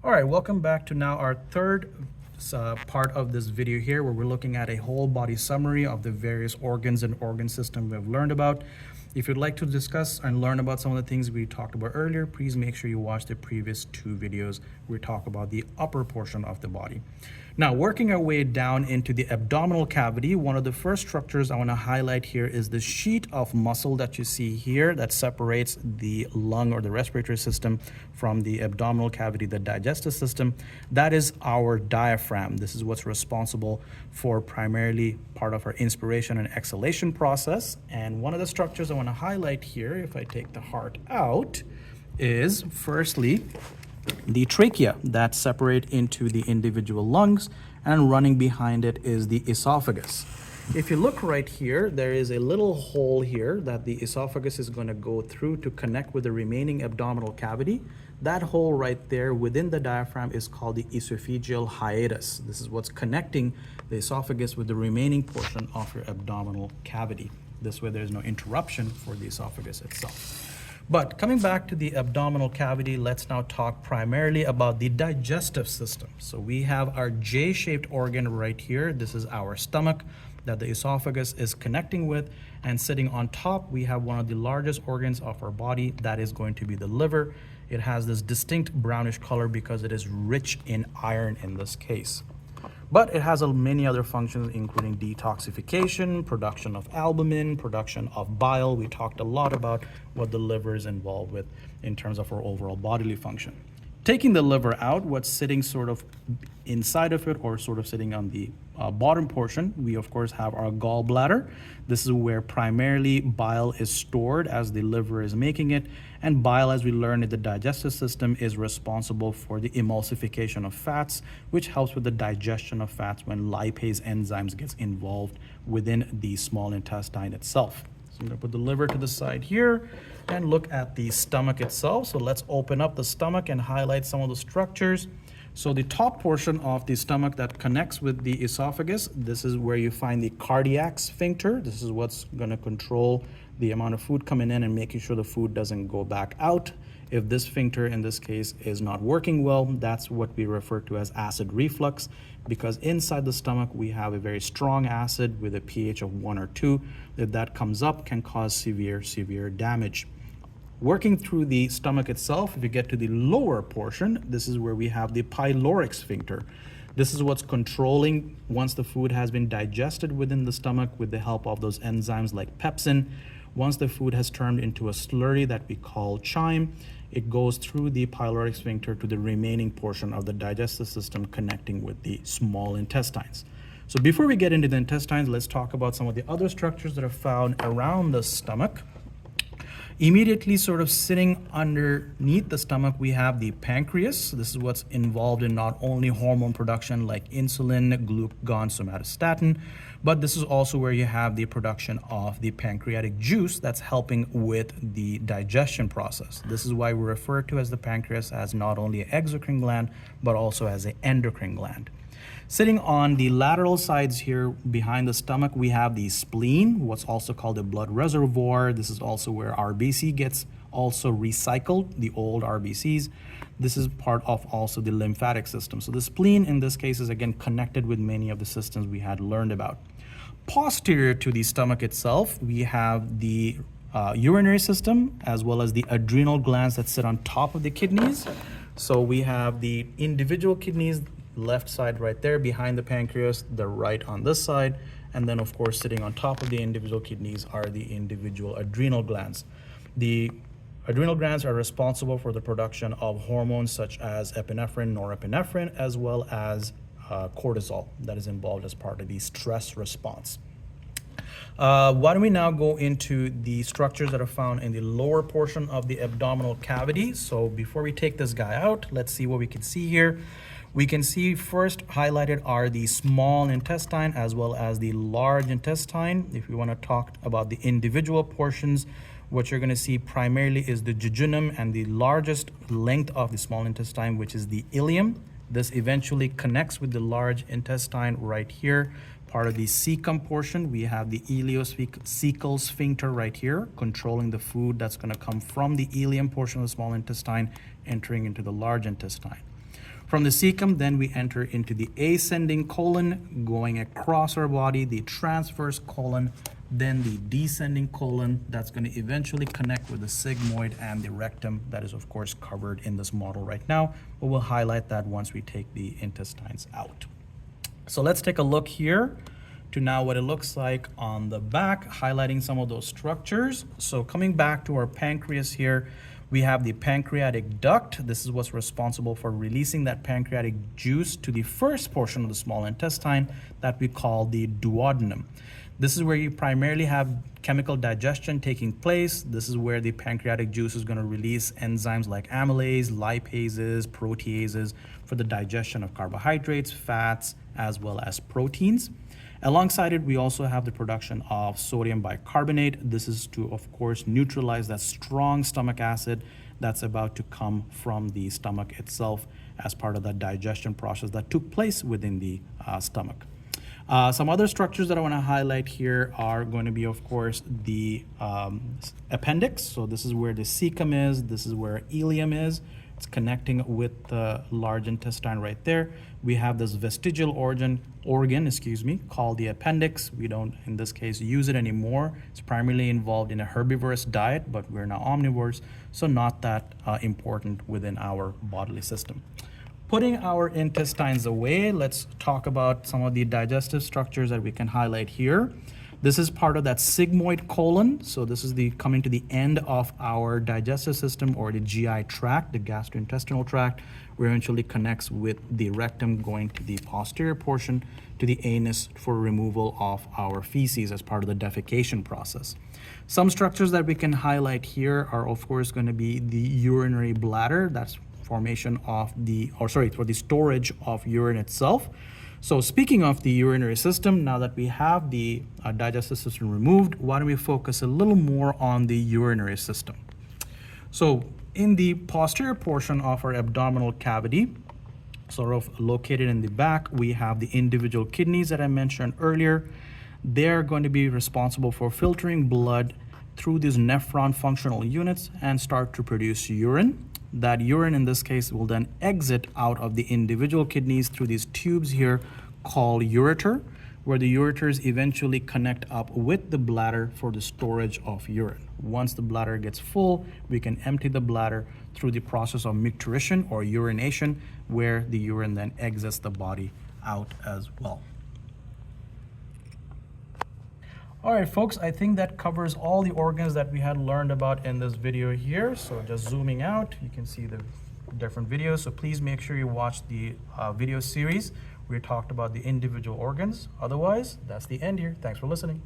All right, welcome back to now our third part of this video here, where we're looking at a whole body summary of the various organs and organ system we've learned about. If you'd like to discuss and learn about some of the things we talked about earlier, please make sure you watch the previous two videos where we talk about the upper portion of the body. Now, working our way down into the abdominal cavity, one of the first structures I want to highlight here is the sheet of muscle that you see here that separates the lung or the respiratory system from the abdominal cavity, the digestive system. That is our diaphragm. This is what's responsible for primarily part of our inspiration and exhalation process. And one of the structures I want to highlight here, if I take the heart out, is firstly the trachea that separate into the individual lungs, and running behind it is the esophagus. If you look right here, there is a little hole here that the esophagus is going to go through to connect with the remaining abdominal cavity. That hole right there within the diaphragm is called the esophageal hiatus. This is what's connecting the esophagus with the remaining portion of your abdominal cavity. This way there's no interruption for the esophagus itself. But coming back to the abdominal cavity, let's now talk primarily about the digestive system. So we have our J-shaped organ right here. This is our stomach that the esophagus is connecting with. And sitting on top, we have one of the largest organs of our body. That is going to be the liver. It has this distinct brownish color because it is rich in iron in this case. But it has many other functions, including detoxification, production of albumin, production of bile. We talked a lot about what the liver is involved with in terms of our overall bodily function. Taking the liver out, what's sitting sort of inside of it or sort of sitting on the bottom portion, we of course have our gallbladder. This is where primarily bile is stored as the liver is making it. And bile, as we learned in the digestive system, is responsible for the emulsification of fats, which helps with the digestion of fats when lipase enzymes gets involved within the small intestine itself. So I'm going to put the liver to the side here and look at the stomach itself. So let's open up the stomach and highlight some of the structures. So the top portion of the stomach that connects with the esophagus, this is where you find the cardiac sphincter. This is what's going to control the amount of food coming in and making sure the food doesn't go back out. If this sphincter in this case is not working well, that's what we refer to as acid reflux, because inside the stomach we have a very strong acid with a pH of 1 or 2. If that comes up, can cause severe damage. Working through the stomach itself, if you get to the lower portion, this is where we have the pyloric sphincter. This is what's controlling once the food has been digested within the stomach with the help of those enzymes like pepsin. Once the food has turned into a slurry that we call chyme, it goes through the pyloric sphincter to the remaining portion of the digestive system connecting with the small intestines. So before we get into the intestines, let's talk about some of the other structures that are found around the stomach. Immediately sort of sitting underneath the stomach, we have the pancreas. This is what's involved in not only hormone production like insulin, glucagon, somatostatin, but this is also where you have the production of the pancreatic juice that's helping with the digestion process. This is why we refer to as the pancreas as not only an exocrine gland, but also as an endocrine gland. Sitting on the lateral sides here behind the stomach, we have the spleen, what's also called a blood reservoir. This is also where RBC gets also recycled, the old RBCs. This is part of also the lymphatic system. So the spleen in this case is again connected with many of the systems we had learned about. Posterior to the stomach itself, we have the urinary system as well as the adrenal glands that sit on top of the kidneys. So we have the individual kidneys, left side right there behind the pancreas, the right on this side, and then of course sitting on top of the individual kidneys are the individual adrenal glands. The adrenal glands are responsible for the production of hormones such as epinephrine, norepinephrine, as well as cortisol that is involved as part of the stress response. Why don't we now go into the structures that are found in the lower portion of the abdominal cavity. So before we take this guy out, let's see what we can see here. We can see first highlighted are the small intestine as well as the large intestine. If we want to talk about the individual portions, what you're going to see primarily is the jejunum and the largest length of the small intestine, which is the ileum. This eventually connects with the large intestine right here. Part of the cecum portion, we have the ileocecal sphincter right here, controlling the food that's going to come from the ileum portion of the small intestine, entering into the large intestine. From the cecum, then we enter into the ascending colon, going across our body, the transverse colon, then the descending colon that's going to eventually connect with the sigmoid and the rectum. That is, of course, covered in this model right now, but we'll highlight that once we take the intestines out. So let's take a look here to now what it looks like on the back, highlighting some of those structures. So coming back to our pancreas here, we have the pancreatic duct. This is what's responsible for releasing that pancreatic juice to the first portion of the small intestine that we call the duodenum. This is where you primarily have chemical digestion taking place. This is where the pancreatic juice is going to release enzymes like amylase, lipases, proteases for the digestion of carbohydrates, fats, as well as proteins. Alongside it, we also have the production of sodium bicarbonate. This is to, of course, neutralize that strong stomach acid that's about to come from the stomach itself as part of that digestion process that took place within the stomach. Some other structures that I want to highlight here are going to be, of course, the appendix. So this is where the cecum is. This is where ileum is. It's connecting with the large intestine right there. We have this vestigial organ, called the appendix. We don't, in this case, use it anymore. It's primarily involved in a herbivorous diet, but we're now omnivores, so not that important within our bodily system. Putting our intestines away, let's talk about some of the digestive structures that we can highlight here. This is part of that sigmoid colon. So this is the coming to the end of our digestive system, or the GI tract, the gastrointestinal tract, where eventually connects with the rectum, going to the posterior portion to the anus for removal of our feces as part of the defecation process. Some structures that we can highlight here are, of course, going to be the urinary bladder. That's formation of for the storage of urine itself. So speaking of the urinary system, now that we have the digestive system removed, why don't we focus a little more on the urinary system? So in the posterior portion of our abdominal cavity, sort of located in the back, we have the individual kidneys that I mentioned earlier. They're going to be responsible for filtering blood through these nephron functional units and start to produce urine. That urine, in this case, will then exit out of the individual kidneys through these tubes here called ureter, where the ureters eventually connect up with the bladder for the storage of urine. Once the bladder gets full, we can empty the bladder through the process of micturition or urination, where the urine then exits the body out as well. All right, folks, I think that covers all the organs that we had learned about in this video here. So just zooming out, you can see the different videos. So please make sure you watch the video series where we talked about the individual organs. Otherwise, that's the end here. Thanks for listening.